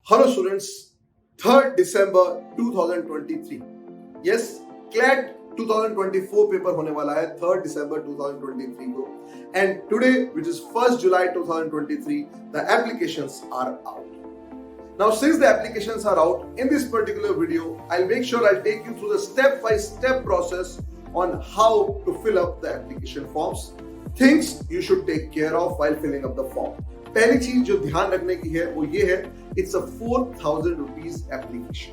Hello students, 3rd December 2023. Yes, CLAT 2024 paper होने वाला है 3rd December 2023 को. And today, which is 1st July 2023, the applications are out. Now, since the applications are out, in this particular video, I'll make sure I'll take you through the step-by-step process on how to fill up the application forms. Things you should take care of while filling up the form. पहली चीज जो ध्यान रखने की है वो ये है, it's a 4000 rupees application.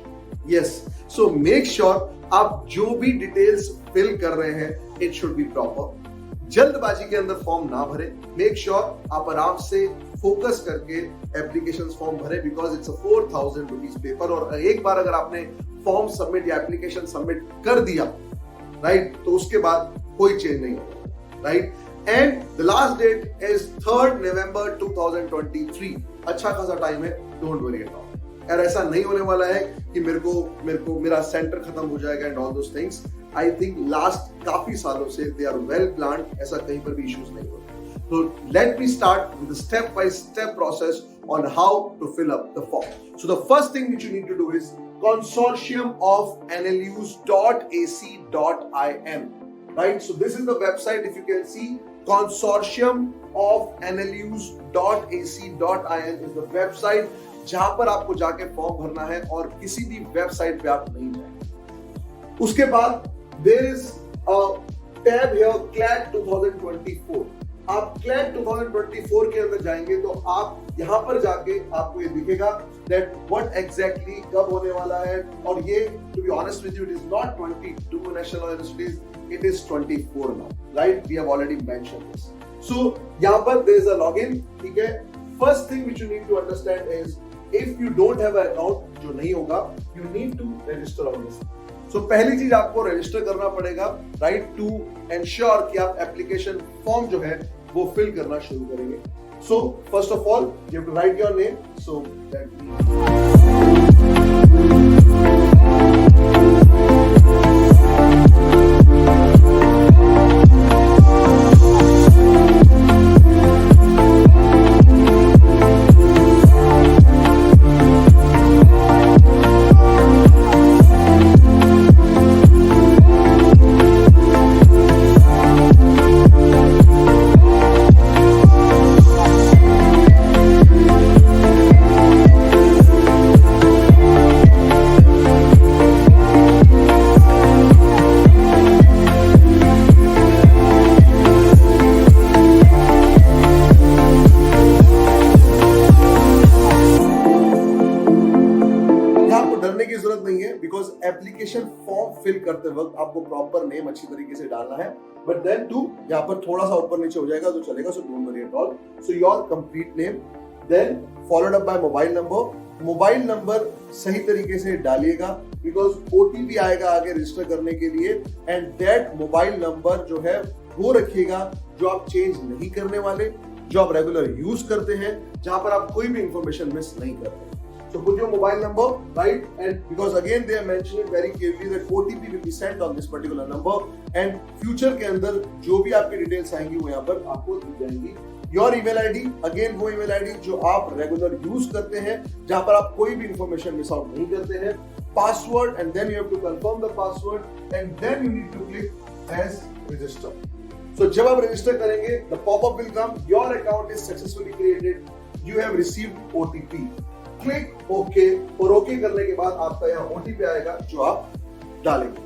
Yes, so make sure आप जो भी डिटेल्स फिल कर रहे हैं इट शुड बी प्रॉपर. जल्दबाजी के अंदर फॉर्म ना भरे. मेक श्योर आप आराम से फोकस करके एप्लीकेशन फॉर्म भरे because it's a 4000 rupees paper. और एक बार अगर आपने फॉर्म सबमिट या एप्लीकेशन सबमिट कर दिया, राइट, तो उसके बाद कोई चेंज नहीं होगा, right. And the last date is 3rd November 2023. अच्छा खासा टाइम है, डोंट वरी एट ऑल. यार ऐसा नहीं होने वाला है कि मेरा सेंटर खत्म हो जाएगा and all those things. I think last काफी सालों से दे आर वेल प्लान्ड, ऐसा कहीं पर भी इश्यूज नहीं होते. So let me start with the step-by-step process on how to fill up the form. So the first thing which you need to do is consortium of nlus.ac.in. Right? So this is the website, if you can see, consortium of nlus.ac.in is the website जहां पर आपको जाके form भरना है और किसी भी website पे आप नहीं जाएंगे. उसके बाद there is a tab here, CLAT 2024. आप CLAT 2024 के अंदर जाएंगे तो आप यहाँ पर जाके आपको ये दिखेगा that what exactly कब होने वाला है. और ये to be honest with you, it is not 22 national universities, it is 24 now, right? We have already mentioned this. So यहाँ पर there is a login, ठीक है. First thing which you need to understand is if you don't have an account, जो नहीं होगा, you need to register on this. So पहली चीज आपको रजिस्टर करना पड़ेगा, राइट, टू एंश्योर कि आप एप्लीकेशन फॉर्म जो है वो फिल करना शुरू करेंगे. So first of all you have to write your name. So की जरूरत नहीं है बिकॉज एप्लीकेशन फॉर्म फिल करते वक्त आपको प्रॉपर नेम अच्छी तरीके से डालना है. बट देन टू यहाँ पर थोड़ा सा ऊपर नीचे हो जाएगा तो चलेगा. So don't worry at all. So your complete name, then followed up by mobile number. Mobile number सही तरीके से डालिएगा बिकॉज ओटीपी आएगा आगे रजिस्टर करने के लिए. एंड दैट मोबाइल नंबर जो है वो रखिएगा जो आप चेंज नहीं करने वाले, जो आप रेगुलर यूज करते हैं, जहां पर आप कोई भी इंफॉर्मेशन मिस नहीं करते. So put your mobile number, right? And because again they are mentioning very clearly that OTP will be sent on this particular number. And future के अंदर जो भी आपकी डिटेल्स आएंगी वो यहाँ पर आपको दी जाएंगी. Your email ID, again वो email ID जो आप रेगुलर यूज करते हैं, जहाँ पर आप कोई भी इंफॉर्मेशन मिस आउट नहीं करते हैं. Password, and then you have to confirm the password, and then you need to click as register. So जब आप रजिस्टर करेंगे, the pop-up will come. Your account is successfully created. You have received OTP. Click okay. और okay करने के बाद आपका यहाँ OTP आएगा जो आप डालेंगे.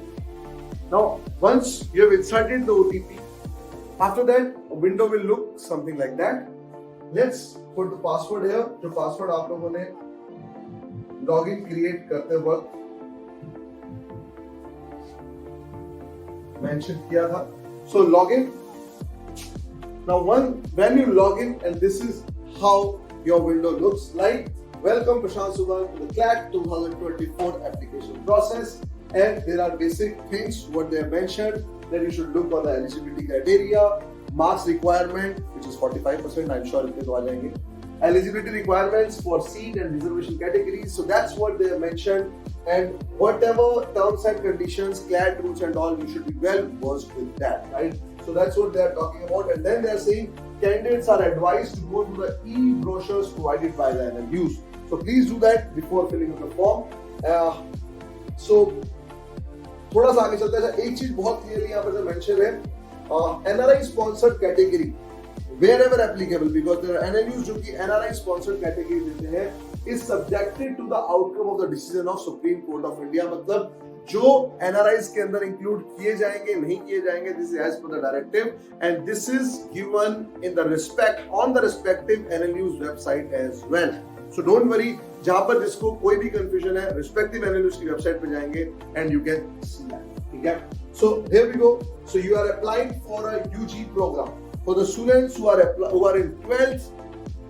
Now once you have inserted the OTP, after that a window will look something like that. Let's put the password here, जो पासवर्ड आप लोगों ने लॉगिन क्रिएट करते वक्त मेंशन किया था. So login. Now when you login and this is how your window looks like. Welcome Prashant Subhan to the CLAT 2024 application process, and there are basic things what they have mentioned that you should look for the eligibility criteria, marks requirement which is 45%. I'm sure itne to aa jayenge. Eligibility requirements for seat and reservation categories, so that's what they have mentioned, and whatever terms and conditions, CLAT rules and all, you should be well versed with that, right? So that's what they are talking about. And then they are saying candidates are advised to go to the e-brochures provided by the NLUs. So please do that before filling up the form. So थोड़ा सा आगे चलते हैं. एक चीज बहुत clearly यहाँ पर मेंशन है, NRI sponsored category wherever applicable, because there are NLUs जो कि NRI sponsored category देते हैं, is subjected to the outcome of the decision of Supreme Court of India. मतलब जो NRIs के अंदर इंक्लूड किए जाएंगे नहीं किए जाएंगे, this is as per the directive and this is given in the respect on the respective NLUs website as well. So don't worry, जहां पर जिसको कोई भी कंफ्यूजन है, respective NLUs की वेबसाइट पे जाएंगे and you can see that. ठीक है? So here we go. So you are applying for a UG program for the students who are in 12th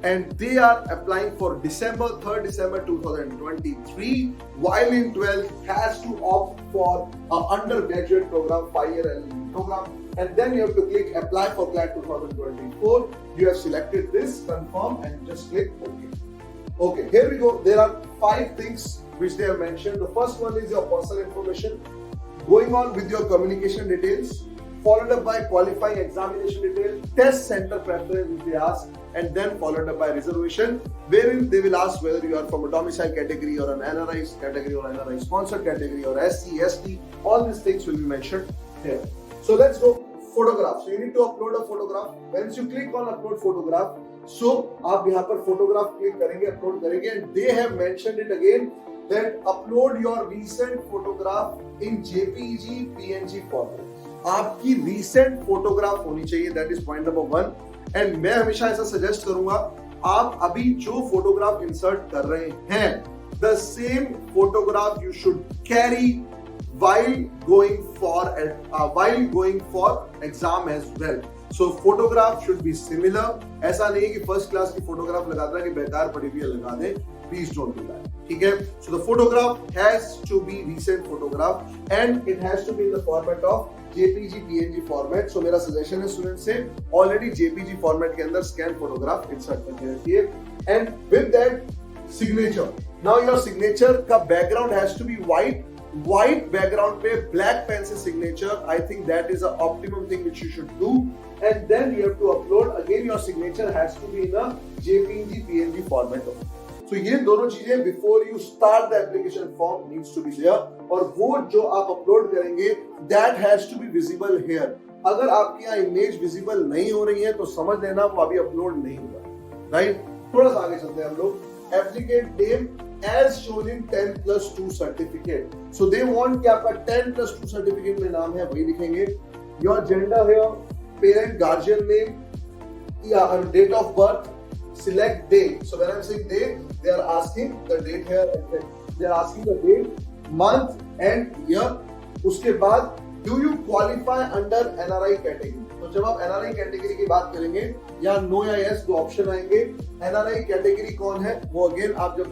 and they are applying for 3rd December 2023, while in 12th has to opt for a undergraduate program, 5-year LLB program, and then you have to click apply for CLAT 2024. You have selected this, confirm, and just click OK. Okay, here we go. There are 5 things which they have mentioned. The first one is your personal information, going on with your communication details, followed up by qualifying examination detail, test center preference which they ask, and then followed up by reservation, wherein they will ask whether you are from a domicile category or an NRI category or NRI sponsored category or SC, ST. All these things will be mentioned here. So let's go. Photograph. So you need to upload a photograph. Once you click on upload photograph, so आप यहाँ पर photograph click करेंगे, upload करेंगे, and they have mentioned it again that upload your recent photograph in JPEG PNG format. आपकी recent photograph होनी चाहिए, that is point number 1. And मैं हमेशा ऐसा suggest करूंगा, आप अभी जो photograph insert कर रहे हैं, the same photograph you should carry while going for exam as well. So photograph should be similar. ऐसा नहीं है कि first class की photograph लगाता है कि बेकार पड़ी हुई है लगा दे. Please don't do that. ठीक है? So the photograph has to be recent photograph and it has to be in the format of JPG PNG format. So मेरा suggestion है students से already JPG format के अंदर scan photograph insert करके रखिए. And with that signature. Now your signature का background has to be white. White background पे black pen से signature. I think that is the optimum thing which you should do. And then you have to upload again. Your signature has to be in a JPG PNG format. So ये दोनों चीजें before you start the application form needs to be there. और वो जो आप upload करेंगे that has to be visible here. अगर आपकी यहाँ image visible नहीं हो रही है तो समझ लेना वो अभी upload नहीं हुआ. Right? थोड़ा सा आगे चलते हैं हम लोग. Applicant name as shown in 10+2 certificate. So they want कि आपका 10+2 certificate में नाम है वही लिखेंगे. Your gender here, parent guardian name, yeah, and date of birth. Select date. So when I'm saying date, they are asking the date here. They are asking the date, month, and year. उसके बाद do you qualify under NRI category? तो जब आप NRI category की बात करेंगे, यहाँ no या यस दो ऑप्शन आएंगे. NRI कैटेगरी कौन है वो अगेन आप जब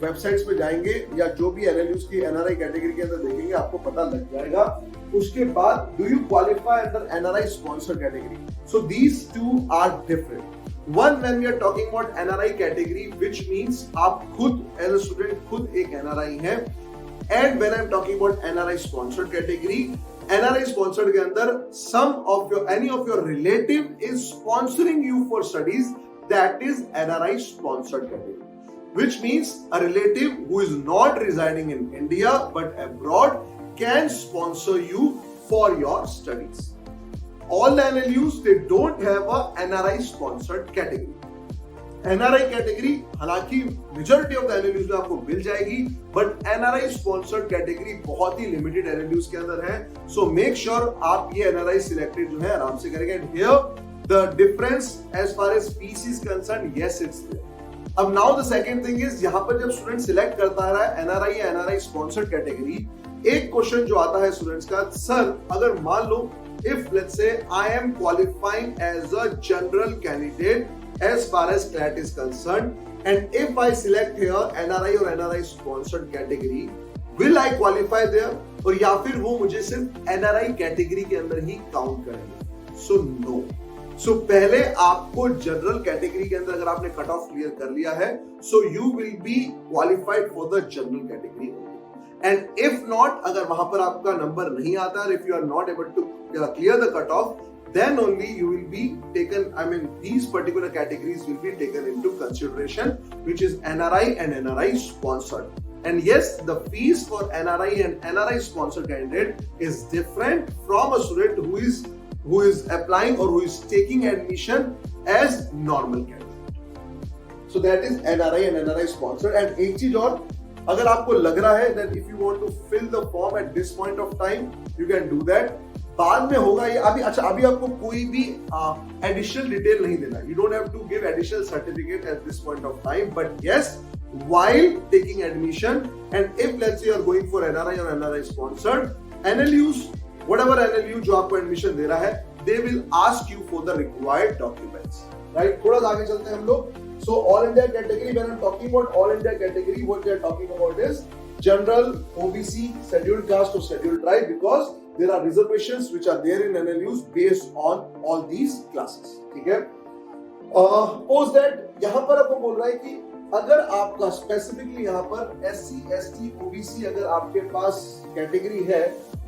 वेबसाइट्स पे जाएंगे या जो भी NLUs की NRI कैटेगरी के अंदर देखेंगे आपको पता लग जाएगा. उसके बाद do you qualify under NRI sponsor category. So these two are different. One, when we are talking about NRI category, which means आप खुद as a student खुद एक NRI है. And when I'm talking about NRI sponsored category, NRI sponsored के अंदर any of your relative is sponsoring you for studies, that is NRI sponsored category. Which means a relative who is not residing in India but abroad can sponsor you for your studies. All the NLUs, they don't have a NRI sponsored category. NRI category हालांकि majority of the NLUs में आपको मिल जाएगी, but NRI sponsored category बहुत ही limited NLUs के अंदर है. So make sure आप ये NRI selected जो है आराम से करेंगे. And here the difference as far as fees is concerned, yes it's there. अब now the second thing is यहाँ पर जब student select करता है NRI या NRI sponsored category, एक क्वेश्चन जो आता है स्टूडेंट्स का, सर अगर मान लो if let's say I am qualifying as a general candidate as far as CLAT is concerned, and if I select here NRI or NRI sponsored category, will I qualify there? और या फिर वो मुझे सिर्फ NRI category के अंदर ही count करेंगे? So no. So पहले आपको जनरल कैटेगरी के अंदर अगर आपने कट ऑफ क्लियर कर लिया है, so you will be qualified for the general category. And if not, अगर वहां पर आपका नंबर नहीं आता, if you are not able to clear the cut off, then only you will be taken, I mean these particular categories will be taken into consideration, which is NRI and NRI sponsored. And yes, the fees for NRI and NRI sponsored candidate is different from a student who is applying or who is taking admission as normal candidate. So that is NRI and NRI sponsored. And एक चीज और, अगर आपको लग रहा है that if you want to fill the form at this point of time, you can do that. बाद में होगा ये, अभी अच्छा अभी आपको कोई भी एडिशनल डिटेल नहीं देना. You don't have to give additional certificate at this point of time. But yes, while taking admission, and if let's say you are going for NRI or NRI sponsored, NLUs, whatever NLU जो आपको admission दे रहा है, they will ask you for the required documents. Right? थोड़ा आगे चलते हैं हम लोग. So all India category, when I'm talking about all India category, what they are talking about is general, OBC, scheduled caste or scheduled tribe, because there are reservations which are there in NLUs based on all these classes. ठीक है? Suppose that यहाँ पर आपको बोल रहा है कि अगर आपका स्पेसिफिकली यहाँ पर SC, ST, OBC अगर आपके पास कैटेगरी है,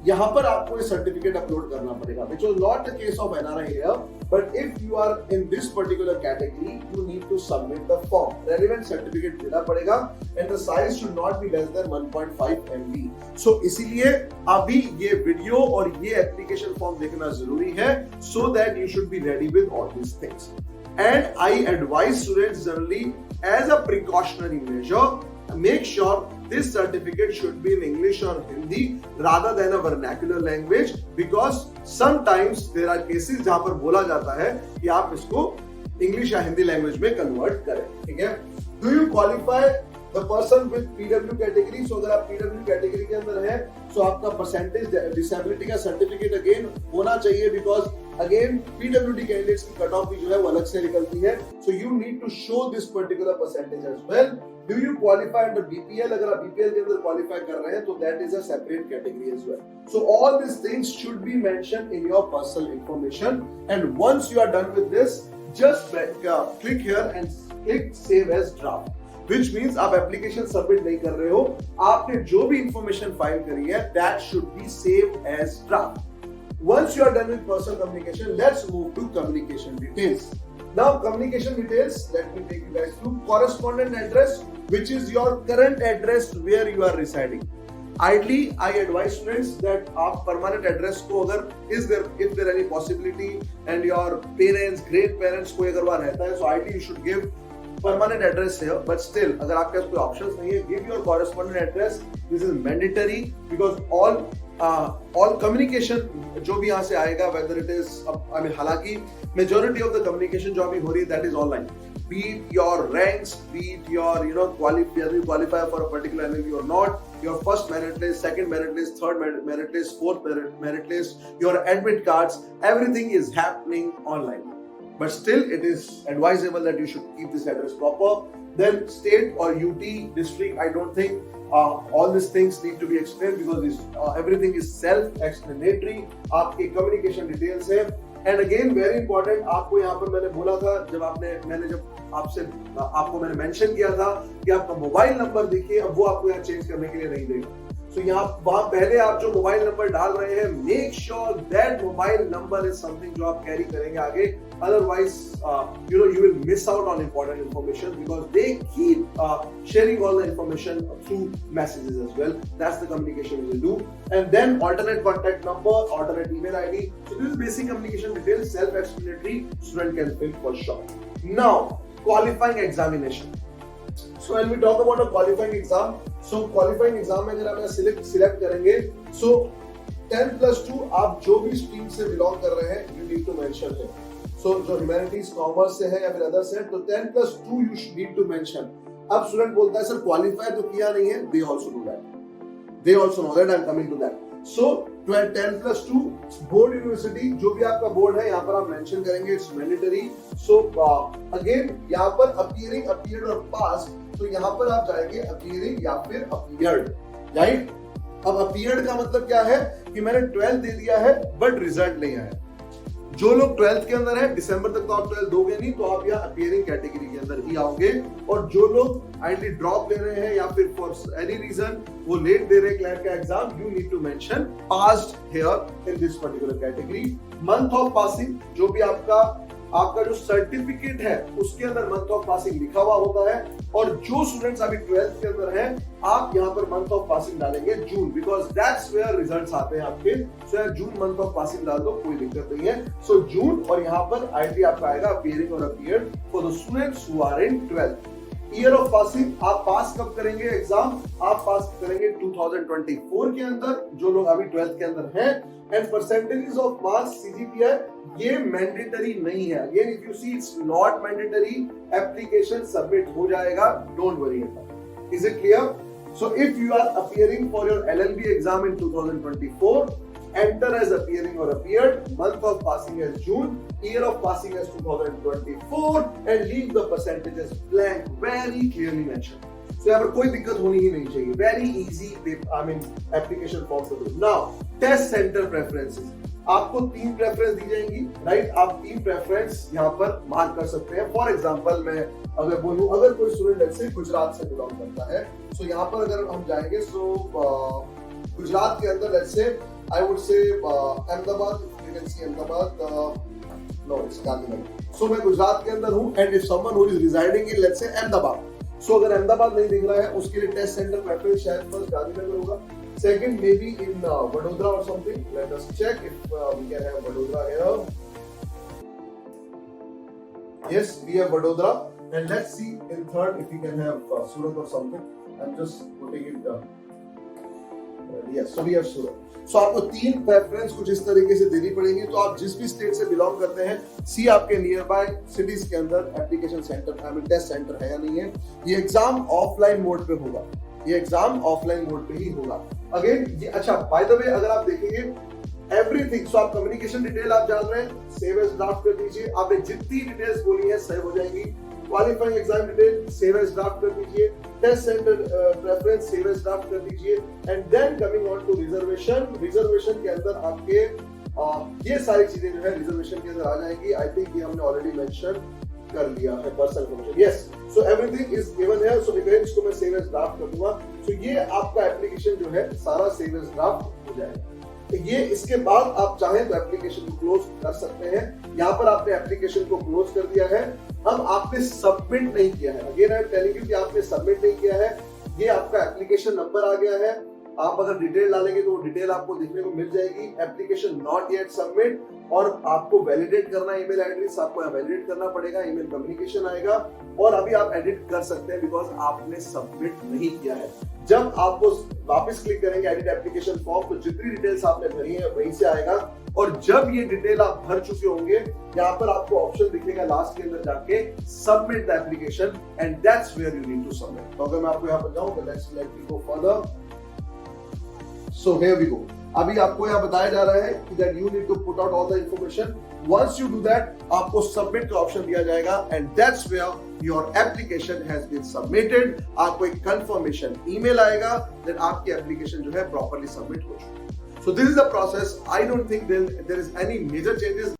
यहाँ पर आपको ये सर्टिफिकेट अपलोड करना पड़ेगा, which was not the case of NRI here. But if you are in this particular category, you need to submit the form. Relevant certificate देना पड़ेगा, and the size should not be less than 1.5 MB. So इसीलिए अभी ये video और ये application form देखना जरूरी है, so that you should be ready with all these things. And I advise students generally, as a precautionary measure, make sure this certificate should be in English or Hindi rather than a vernacular language, because sometimes there are cases जहां पर बोला जाता है कि आप इसको English या Hindi language में कन्वर्ट करें. ठीक है? Do you qualify the person with PW category? So अगर आप PW कैटेगरी के अंदर है, so आपका परसेंटेज डिसेबिलिटी का सर्टिफिकेट अगेन होना चाहिए, because अगेन PWD कैंडिडेट्स की कट ऑफ भी जो है वो अलग से निकलती है. So you need to show this particular percentage as well. Do you qualify under BPL? अगर आप BPL के अंदर क्वालिफाई कर रहे हैं तो that is a separate category as well. So all these things should be mentioned in your personal information. And once you are done with this, just click here and click save as draft. Which means आप application submit नहीं कर रहे हो, आपने जो भी information file करी है that should be saved as draft. Once you are done with personal communication, let's move to communication details. Now communication details, let me take you guys through. Correspondent address, which is your current address where you are residing. Ideally, I advise students that आप permanent address को अगर if there any possibility and your parents, great parents कोई अगर वहाँ रहता है, so ideally you should give permanent address here. But still, अगर आपके पास कोई options नहीं है, give your correspondent address. This is mandatory because all communication जो भी यहाँ से आएगा, whether it is, I mean हालांकि majority of the communication जो अभी हो रही है that is online. Be it your ranks, be it your qualify for a particular NLU or not, your first merit list, second merit list, third merit list, fourth merit list, your admit cards, everything is happening online. But still, it is advisable that you should keep this address proper. Then state or UT district, I don't think all these things need to be explained because everything is self-explanatory. आपके communication details है. And again, very important, आपको यहाँ पर मैंने बोला था जब आपको मैंने मेंशन किया था कि आपका मोबाइल नंबर देखिए, अब वो आपको यहाँ चेंज करने के लिए नहीं देगा. So यहाँ वहाँ पहले आप जो मोबाइल नंबर डाल रहे हैं, make sure that mobile number is something जो आप कैरी करेंगे आगे. Otherwise, you will miss out on important information because they keep sharing all the information through messages as well. That's the communication we will do. And then alternate contact number, alternate email ID. So this is basic communication details, self-explanatory. Student can fill for sure. Now, qualifying examination. So when we talk about a qualifying exam, so qualifying exam में अगर आप select करेंगे, so 10+2 आप जो भी stream से belong कर रहे हैं, you need to mention here. So जो humanities, commerce से है या फिर others है, तो 10+2 you need to mention. अब स्टूडेंट बोलता है सर क्वालिफाई तो किया नहीं है, they also do that. They also know that. I'm coming to that. So 10+2 board university, जो भी आपका बोर्ड है यहाँ पर आप मेंशन करेंगे, इट्स मैंडेटरी. सो अगेन यहाँ पर अपीयरिंग, अपीयर्ड और पास, तो यहाँ पर आप जाएंगे अपीयरिंग या फिर अपीयर्ड, राइट. अब अपीयर्ड का मतलब क्या है कि मैंने 12 दे दिया है बट रिजल्ट नहीं आया. जो लोग 12th के अंदर है, दिसंबर तक तो आप 12th दोगे नहीं, तो आप यहाँ अपीयरिंग कैटेगरी के अंदर ही आओगे। और जो लोग आईटी ड्रॉप ले रहे हैं या फिर फॉर एनी रीजन वो लेट दे रहे हैं क्लैट का exam, you need to mention passed here in this particular category. Month of passing, जो भी आपका जो सर्टिफिकेट है उसके अंदर मंथ ऑफ पासिंग लिखा हुआ होता है। और जो स्टूडेंट्स अभी 12th के अंदर हैं, आप यहाँ पर मंथ ऑफ पासिंग डालेंगे जून, बिकॉज दैट्स वेयर रिजल्ट्स आते हैं आपके। सो जून मंथ ऑफ पासिंग डाल दो, कोई दिक्कत नहीं है। सो जून, और यहाँ पर आईटी आपका आएगा अपीयरिंग और appeared for the students who are in 12th। Year of passing, आप पास कब करेंगे एग्जाम? आप पास करेंगे 2024 के अंदर, जो लोग अभी 12th के अंदर हैं। And percentages of marks CGPI, ये मैंडेटरी नहीं है। Again if you see, it's not mandatory. Application submit हो जाएगा, don't worry about. Is it clear? So if you are appearing for your LLB exam in 2024, enter as appearing or appeared, month of passing as June, year of passing as 2024, and leave the percentages blank, very clearly mentioned. So यहाँ पर कोई दिक्कत होनी ही नहीं चाहिए। Very easy, I mean application form to do. Now test center preferences, आपको 3 preference दी जाएंगी, right? आप 3 प्रेफरेंस यहाँ पर मार्क कर सकते हैं। फॉर एग्जाम्पल मैं अगर बोलूं, अगर कोई स्टूडेंट से गुजरात से बिलोंग करता है, सो यहाँ पर अगर हम जाएंगे, सो गुजरात के अंदर let's say I would say Ahmedabad, you can see Ahmedabad, no, it's Gandhinagar. So मैं गुजरात के अंदर हूँ, and if someone who is residing in let's say Ahmedabad, so अगर अहमदाबाद नहीं दिख रहा है, उसके लिए टेस्ट सेंटर प्रेफरेंस शायद फर्स्ट गांधीनगर होगा, second maybe in Vadodara or something. Let us check if we can have Vadodara here. Yes, we have Vadodara, and let's see in third if we can have Surat or something. I'm just putting it down. Yes, so we have Surat. So आपको 3 preference कुछ इस तरीके से देनी पड़ेगी। तो आप जिस भी स्टेट से बिलोंग करते हैं, सी आपके नियर बाय सिटीज के अंदर application centre, I mean test centre है या नहीं है। ये एग्जाम ऑफलाइन मोड पे होगा, ये एग्जाम ऑफलाइन मोड पे ही होगा। अगेन ये अच्छा, बाय द वे अगर आप देखेंगे एवरीथिंग, सो आप कम्युनिकेशन डिटेल आप जान रहे हैं, सेव एज ड्राफ्ट कर दीजिए। आपने जितनी डिटेल्स बोली है सेव हो जाएंगी। Qualifying exam detail save as draft कर दीजिए। Test centre preference save as draft कर दीजिए। And then coming on to reservation, reservation के अंदर आपके ये सारी चीजें जो है रिजर्वेशन के अंदर आ जाएंगी। आई थिंक ये हमने ऑलरेडी मेंशन कर लिया है, personal information. Yes, so everything is given here. So again इसको मैं सेव एज ड्राफ्ट कर दूंगा। सो ये आपका एप्लीकेशन जो है सारा सेव एज ड्राफ्ट हो जाएगा। ये इसके बाद आप चाहें तो एप्लीकेशन को क्लोज कर सकते हैं। यहाँ पर आपने एप्लीकेशन को क्लोज कर दिया है। अब आपने सबमिट नहीं किया है। Again I am telling you कि आपने सबमिट नहीं किया है। ये आपका एप्लीकेशन नंबर आ गया है। आप अगर डिटेल डालेंगे तो वो डिटेल आपको देखने को मिल जाएगी। एप्लीकेशन नॉट येट सबमिट, और आपको वैलिडेट करना है ईमेल एड्रेस, आपको वैलिडेट करना पड़ेगा, ईमेल कम्युनिकेशन आएगा और अभी आप एडिट कर सकते हैं बिकॉज आपने सबमिट नहीं किया है। जब आपको वापस क्लिक करेंगे एडिट एप्लीकेशन फॉर्म, तो जितनी डिटेल्स आपने भरी है वहीं से आएगा। और जब ये डिटेल आप भर चुके होंगे, यहाँ पर आपको ऑप्शन दिखेगा लास्ट के अंदर जाके submit the application, and that's where you need to submit. तो अगर मैं आपको यहाँ पर जाऊं तो let's let me go further. So here we go. अभी आपको यहाँ बताया जा रहा है कि that you need to put out all the information. Once you do that, आपको सबमिट का ऑप्शन दिया जाएगा, and that's where your application has been submitted. आपको एक कंफर्मेशन ईमेल आएगा दैट आपकी एप्लीकेशन जो है प्रॉपर्ली सबमिट हो चुकी है। So this is the process. I don't think there is any major changes.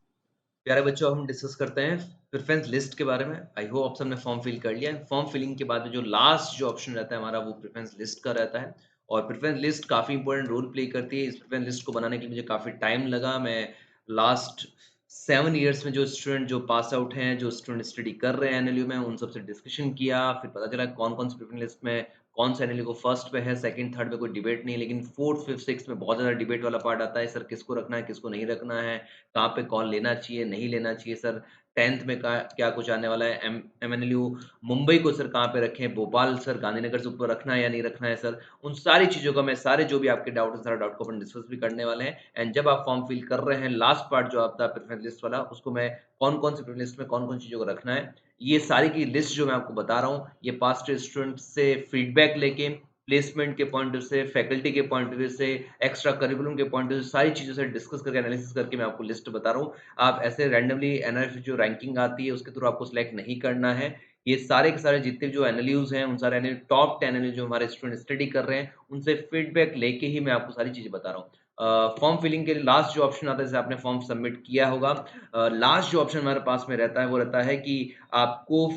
प्यारे बच्चों, हम डिस्कस करते हैं प्रेफरेंस लिस्ट के बारे में। आई होप आप सबने फॉर्म फिल कर लिया है। फॉर्म फिलिंग के बाद में जो लास्ट जो ऑप्शन रहता है हमारा, वो प्रेफरेंस लिस्ट का रहता है। और प्रेफरेंस लिस्ट काफ़ी इंपॉर्टेंट रोल प्ले करती है। इस प्रेफरेंस लिस्ट को बनाने के लिए मुझे काफ़ी टाइम लगा। मैं लास्ट 7 ईयर्स में जो स्टूडेंट जो पास आउट हैं, जो स्टूडेंट स्टडी कर रहे हैं एनएलयू में, उन सबसे डिस्कशन किया। फिर पता चला कौन कौन सी प्रेफरेंस लिस्ट में कौन सा एनएलयू को फर्स्ट पे है, सेकंड थर्ड में कोई डिबेट नहीं, लेकिन फोर्थ फिफ्थ सिक्स में बहुत ज़्यादा डिबेट वाला पार्ट आता है। सर किसको रखना है, किसको नहीं रखना है, कहाँ पे कॉल लेना चाहिए, नहीं लेना चाहिए। सर 10th में क्या कुछ आने वाला है, एमएनएलयू मुंबई को सर कहाँ पे रखें, भोपाल सर गांधीनगर से ऊपर रखना है या नहीं रखना है। सर उन सारी चीज़ों का मैं सारे जो भी आपके डाउट है सारा डाउट को अपन डिस्कस भी करने वाले हैं। एंड जब आप फॉर्म फिल कर रहे हैं, लास्ट पार्ट जो आपका प्रेफरेंस लिस्ट वाला, उसको मैं कौन कौन सी प्रेफरेंस लिस्ट में कौन कौन चीज़ों को रखना है, ये सारी की लिस्ट जो मैं आपको बता रहा हूँ, ये पास्ट स्टूडेंट से फीडबैक लेके, प्लेसमेंट के पॉइंट ऑफ से, फैकल्टी के पॉइंट ऑफ व्यू से, एक्स्ट्रा करिकुलम के पॉइंट ऑफ व्यू, सारी चीज़ों से डिस्कस करके एनालिसिस करके मैं आपको लिस्ट बता रहा हूँ। आप ऐसे रैंडमली एनआरएफ जो रैंकिंग आती है उसके थ्रू आपको सिलेक्ट नहीं करना है। ये सारे के सारे जितने जो एनएलयूज हैं, उन सारे एनएलयू टॉप 10 एनएलयू जो हमारे स्टूडेंट स्टडी कर रहे हैं, उनसे फीडबैक लेके ही मैं आपको सारी चीज़ें बता रहा हूँ। फॉर्म फिलिंग के लिए लास्ट जो ऑप्शन आता है, जैसे आपने फॉर्म सबमिट किया होगा, लास्ट जो ऑप्शन हमारे पास में रहता है वो रहता है कि आपको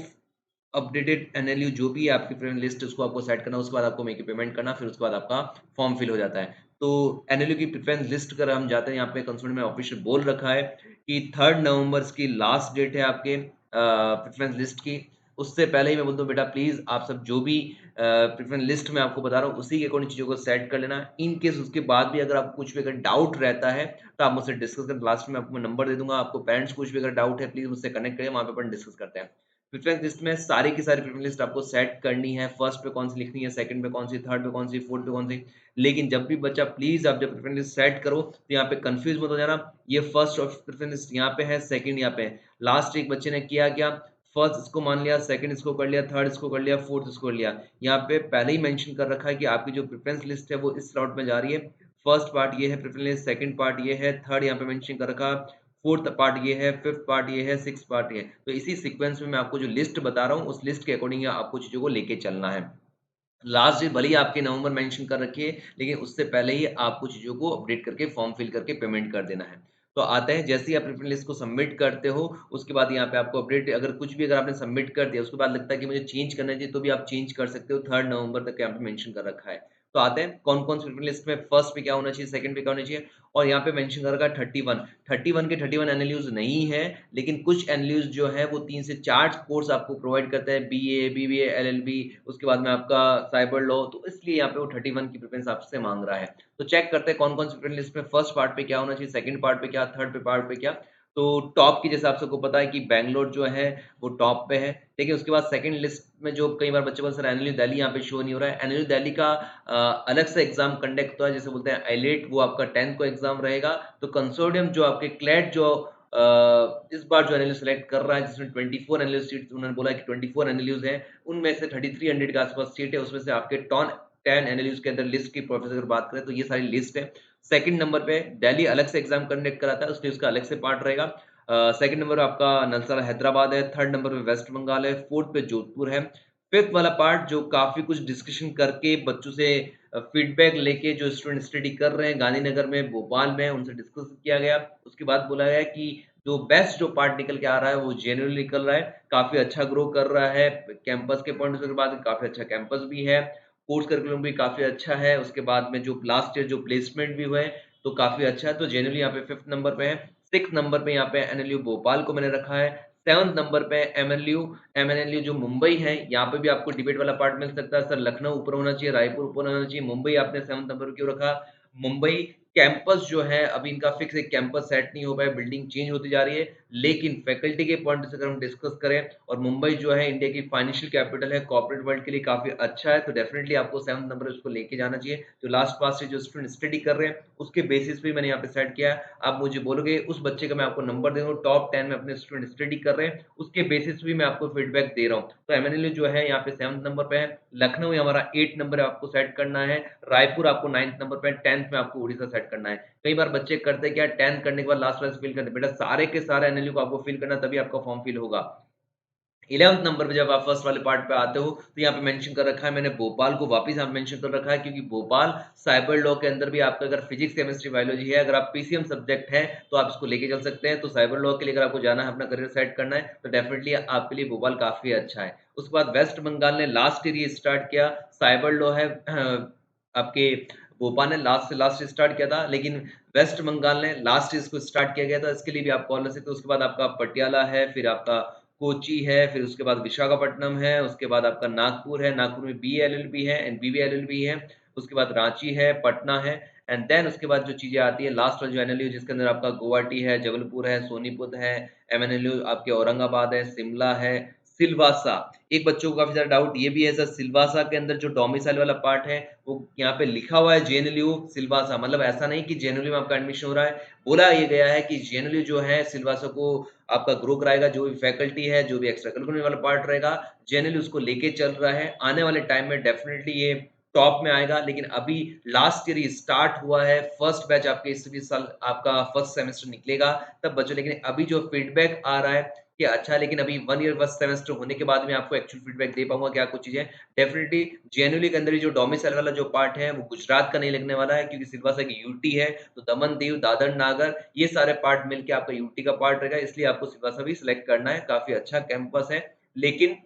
अपडेटेड एनएलयू जो भी है आपकी फ्रेंड लिस्ट, उसको आपको सेट करना, उसके बाद आपको मेक पेमेंट करना, फिर उसके बाद आपका फॉर्म फिल हो जाता है। तो एनएलयू की प्रेफरेंस लिस्ट कर हम जाते हैं, यहाँ पे कंसोल में ऑफिशियल बोल रखा है कि 3 नवंबर की लास्ट डेट है आपके प्रेफरेंस लिस्ट की। उससे पहले ही मैं बोलता हूँ बेटा प्लीज आप सब जो भी प्रेफरेंस लिस्ट में आपको बता रहा हूँ उसी के अकॉर्डिंग चीजों को सेट कर लेना। इन केस उसके बाद भी अगर आपको कुछ भी अगर डाउट रहता है तो आप मुझसे डिस्कस कर, लास्ट में आपको मैं नंबर दे दूंगा, आपको पेरेंट्स कुछ भी अगर डाउट है प्लीज मुझसे कनेक्ट करें, वहाँ पे अपन डिस्कस करते हैं। प्रेफरेंस लिस्ट में सारी की सारी प्रेफरेंस लिस्ट आपको सेट करनी है, फर्स्ट पे कौन सी लिखनी है, सेकंड पे कौन सी, थर्ड पे कौन सी, फोर्थ पे कौन सी। लेकिन जब भी बच्चा प्लीज आप जब प्रेफरेंस लिस्ट सेट करो तो यहाँ पे कंफ्यूज मत हो जाना, ये फर्स्ट प्रेफरेंस लिस्ट यहाँ पे है, सेकंड यहाँ पे है। लास्ट एक बच्चे ने किया क्या, फर्स्ट इसको मान लिया, सेकंड इसको कर लिया, थर्ड इसको कर लिया, फोर्थ इसको कर लिया। यहाँ पे पहले ही मेंशन कर रखा है कि आपकी जो प्रेफरेंस लिस्ट है वो इस राउट में जा रही है। फर्स्ट पार्ट ये है प्रेफरेंस लिस्ट, सेकंड पार्ट ये है, थर्ड यहाँ पे मेंशन कर रखा, फोर्थ पार्ट ये है, फिफ्थ पार्ट ये है, सिक्स पार्ट ये है। तो इसी सीक्वेंस में मैं आपको जो लिस्ट बता रहा हूँ उस लिस्ट के अकॉर्डिंग आपको चीजों को लेके चलना है। लास्ट डेट भले ही आपके नवंबर मेंशन कर रखी है, लेकिन उससे पहले ही आपको चीजों को अपडेट करके फॉर्म फिल करके पेमेंट कर देना है। तो आते हैं, जैसे ही आप प्रेफरेंस लिस्ट को सबमिट करते हो उसके बाद यहाँ पे आपको अपडेट, अगर कुछ भी अगर आपने सबमिट कर दिया उसके बाद लगता है कि मुझे चेंज करना चाहिए तो भी आप चेंज कर सकते हो, 3 नवंबर तक यहाँ पे मेंशन कर रखा है। तो आते हैं कौन कौन से प्रेफरेंस लिस्ट में फर्स्ट पे क्या होना चाहिए, सेकंड पे क्या होना चाहिए। और यहाँ पे मेंशन कर रखा है 31 के 31 एनएलयूज नहीं है, लेकिन कुछ एनएलयूज जो है वो 3 से 4 कोर्स आपको प्रोवाइड करता है, बीए, बीबीए, एलएलबी, उसके बाद में आपका साइबर लॉ, तो इसलिए यहाँ पे वो 31 की प्रेफरेंस आपसे मांग रहा है। तो चेक करते हैं कौन कौन सी प्रेफरेंस लिस्ट में फर्स्ट पार्ट पे क्या होना चाहिए, सेकंड पार्ट पे क्या, थर्ड पे पार्ट पे क्या। तो टॉप की जैसे आप सबको पता है कि बैंगलोर जो है वो टॉप पे है, ठीक है। उसके बाद सेकंड लिस्ट में जो कई बार बच्चे बोल सर एनएलयू दिल्ली यहाँ पे शो नहीं हो रहा है, एनएलयू दिल्ली का अलग से एग्जाम कंडक्ट होता है, जैसे बोलते हैं आईलेट, वो आपका 10th को एग्जाम रहेगा। तो कंसोर्टियम जो आपके क्लैट जो इस बार जो एनएलयू सेलेक्ट कर रहा है, जिसमें 24 एनएलयू सीट उन्होंने बोला कि 24 एनएलयूज हैं, उनमें से 3300 के आसपास सीट है, उसमें से आपके टॉन 10 एनएलयूज के अंदर लिस्ट की प्रोसेस अगर बात करें तो ये सारी लिस्ट है। सेकंड नंबर पे दिल्ली अलग से एग्जाम कंडक्ट कराता है, उसलिए उसका अलग से पार्ट रहेगा। सेकंड नंबर आपका नलसारा हैदराबाद है, थर्ड नंबर पे वेस्ट बंगाल है, फोर्थ पे जोधपुर है। फिफ्थ वाला पार्ट जो काफी कुछ डिस्कशन करके बच्चों से फीडबैक लेके जो स्टूडेंट स्टडी कर रहे हैं गांधीनगर में, भोपाल में, उनसे डिस्कस किया गया। उसके बाद बोला गया कि जो बेस्ट जो पार्ट निकल के आ रहा है वो जेन्युइनली निकल रहा है, काफी अच्छा ग्रो कर रहा है कैंपस के पॉइंट के बाद, काफी अच्छा कैंपस भी है, कोर्स करिकुलम भी काफी अच्छा है। उसके बाद में जो लास्ट ईयर जो प्लेसमेंट भी हुए तो काफी अच्छा है, तो जेन्युइनली यहाँ पे फिफ्थ नंबर पे है। सिक्स नंबर पे यहाँ पे एनएलयू भोपाल को मैंने रखा है। सेवंथ नंबर पे एमएनएलयू जो मुंबई है, यहाँ पे भी आपको डिबेट वाला पार्ट मिल सकता है, सर लखनऊ ऊपर होना चाहिए, रायपुर ऊपर होना चाहिए, मुंबई आपने सेवंथ नंबर पर क्यों रखा। मुंबई कैंपस जो है अभी इनका फिक्स एक कैंपस सेट नहीं हो पाया, बिल्डिंग चेंज होती जा रही है, लेकिन फैकल्टी के पॉइंट से अगर हम डिस्कस करें, और मुंबई जो है इंडिया की फाइनेंशियल कैपिटल है, कॉर्पोरेट वर्ल्ड के लिए काफी अच्छा है, तो डेफिनेटली आपको सेवंथ नंबर उसको लेके जाना चाहिए। जो लास्ट पास से जो स्टूडेंट स्टडी कर रहे हैं उसके बेसिस पे मैंने यहाँ पे सेट किया है। आप मुझे बोलोगे उस बच्चे का मैं आपको नंबर दे दूँ, टॉप 10 में अपने स्टूडेंट स्टडी कर रहे हैं, उसके बेसिस भी मैं आपको फीडबैक दे रहा हूँ। तो एमएनएलयू जो है यहाँ पे सेवंथ नंबर पे है, लखनऊ हमारा 8 नंबर आपको सेट करना है, रायपुर आपको 9th नंबर पे, 10th में आपको उड़ीसा सेट करना है। कई बार बच्चे करते क्या, 10th करने के बाद लास्ट वाला फिल करते, बेटा सारे के सारे एनएलयू को आपको फिल करना तभी आपका फॉर्म फिल होगा। 11th नंबर पे जब आप फर्स्ट वाले पार्ट पे आते हो तो यहाँ पे मेंशन कर रखा है मैंने भोपाल को, वापस यहाँ मेंशन कर रखा है क्योंकि भोपाल साइबर लॉ के अंदर भी आपका अगर फिजिक्स, केमिस्ट्री, बायोलॉजी है, अगर आप पीसीएम सब्जेक्ट है तो आप इसको लेके चल सकते हैं। तो साइबर लॉ के लिए अगर आपको जाना है, अपना करियर सेट करना है, तो डेफिनेटली आपके लिए भोपाल काफी अच्छा है। उसके बाद वेस्ट बंगाल ने लास्ट ईयर ये स्टार्ट किया, साइबर लॉ है आपके भोपाल ने लास्ट से लास्ट स्टार्ट किया था, लेकिन वेस्ट बंगाल ने लास्ट इसको स्टार्ट किया गया था, इसके लिए भी आप कॉल कर सकते हो। उसके बाद आपका पटियाला है, फिर आपका कोची है, फिर उसके बाद विशाखापट्टनम है, उसके बाद आपका नागपुर है, नागपुर में बीएलएलबी है एंड बीबीएलएलबी है, उसके बाद रांची है, पटना है, एंड देन उसके बाद जो चीजें आती है लास्ट वाला जो एनएलयू जिसके अंदर आपका गुवाहाटी है, जबलपुर है, सोनीपत है, एमएनएलयू आपके औरंगाबाद है, शिमला है, सिलवासा। एक बच्चों को काफी सारा डाउट ये भी है सर, सिलवासा के अंदर जो डोमिसाइल वाला पार्ट है वो यहाँ पे लिखा हुआ है जेएनएलयू सिलवासा, मतलब ऐसा नहीं कि जेएनएलयू में आपका एडमिशन हो रहा है, बोला ये गया है कि जेएनएलयू जो है सिलवासा को आपका ग्रो कराएगा, जो भी फैकल्टी है, जो भी एक्स्ट्रा करिकुलर वाला पार्ट रहेगा, जेएनएलयू उसको लेके चल रहा है। आने वाले टाइम में डेफिनेटली ये टॉप में आएगा, लेकिन अभी लास्ट ईयर स्टार्ट हुआ है, फर्स्ट बैच आपके इस साल आपका फर्स्ट सेमेस्टर निकलेगा तब बच्चों, लेकिन अभी जो फीडबैक आ रहा है कि अच्छा लेकिन अभी 1 ईयर फर्स्ट सेमेस्टर होने के बाद मैं आपको एक्चुअल फीडबैक दे पाऊँगा क्या कुछ चीज़ें। डेफिनिटली जेएनयू के अंदर ही जो डोमिसाइल वाला जो पार्ट है वो गुजरात का नहीं लगने वाला है क्योंकि सिलवासा की यूटी है, तो दमन, दीव, दादर, नागर ये सारे पार्ट मिलके आपका यूटी का पार्ट रहेगा, इसलिए आपको सिलवासा भी सिलेक्ट करना है। काफ़ी अच्छा कैंपस है, लेकिन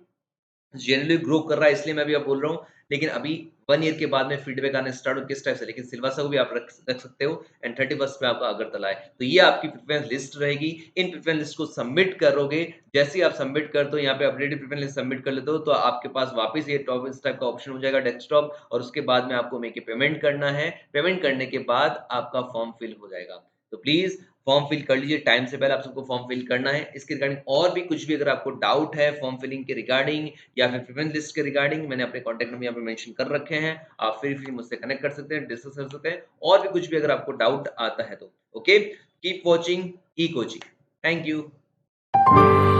जनरली ग्रो कर रहा है इसलिए मैं भी अब बोल रहा हूँ। लेकिन अभी 1 ईयर के बाद में फीडबैक आने स्टार्ट हो किस टाइप से, लेकिन सिलवासा को भी आप रख सकते हो एंड 31st पे आपका अगरतला है। तो ये आपकी प्रेफ़रेंस लिस्ट रहेगी। इन प्रेफ़रेंस लिस्ट को सबमिट करोगे, जैसे ही आप सबमिट करते हो यहाँ पे अपडेटेड प्रेफ़रेंस लिस्ट सबमिट कर लेते हो, तो आपके पास वापस ये टॉप इस टाइप का ऑप्शन हो जाएगा डेस्कटॉप और उसके बाद में आपको मेक ए पेमेंट करना है। पेमेंट करने के बाद आपका फॉर्म फिल हो जाएगा। तो प्लीज़ फॉर्म फिल कर लीजिए, टाइम से पहले आप सबको फॉर्म फिल करना है। इसके रिगार्डिंग और भी कुछ भी अगर आपको डाउट है फॉर्म फिलिंग के रिगार्डिंग या फिर प्रेफरेंस लिस्ट के रिगार्डिंग, मैंने अपने कॉन्टैक्ट नंबर यहाँ पे मेंशन कर रखे हैं। आप फ्री मुझसे कनेक्ट कर सकते हैं, डिस्कस कर सकते हैं और भी कुछ भी अगर आपको डाउट आता है तो। Okay, keep watching E coaching. Thank you.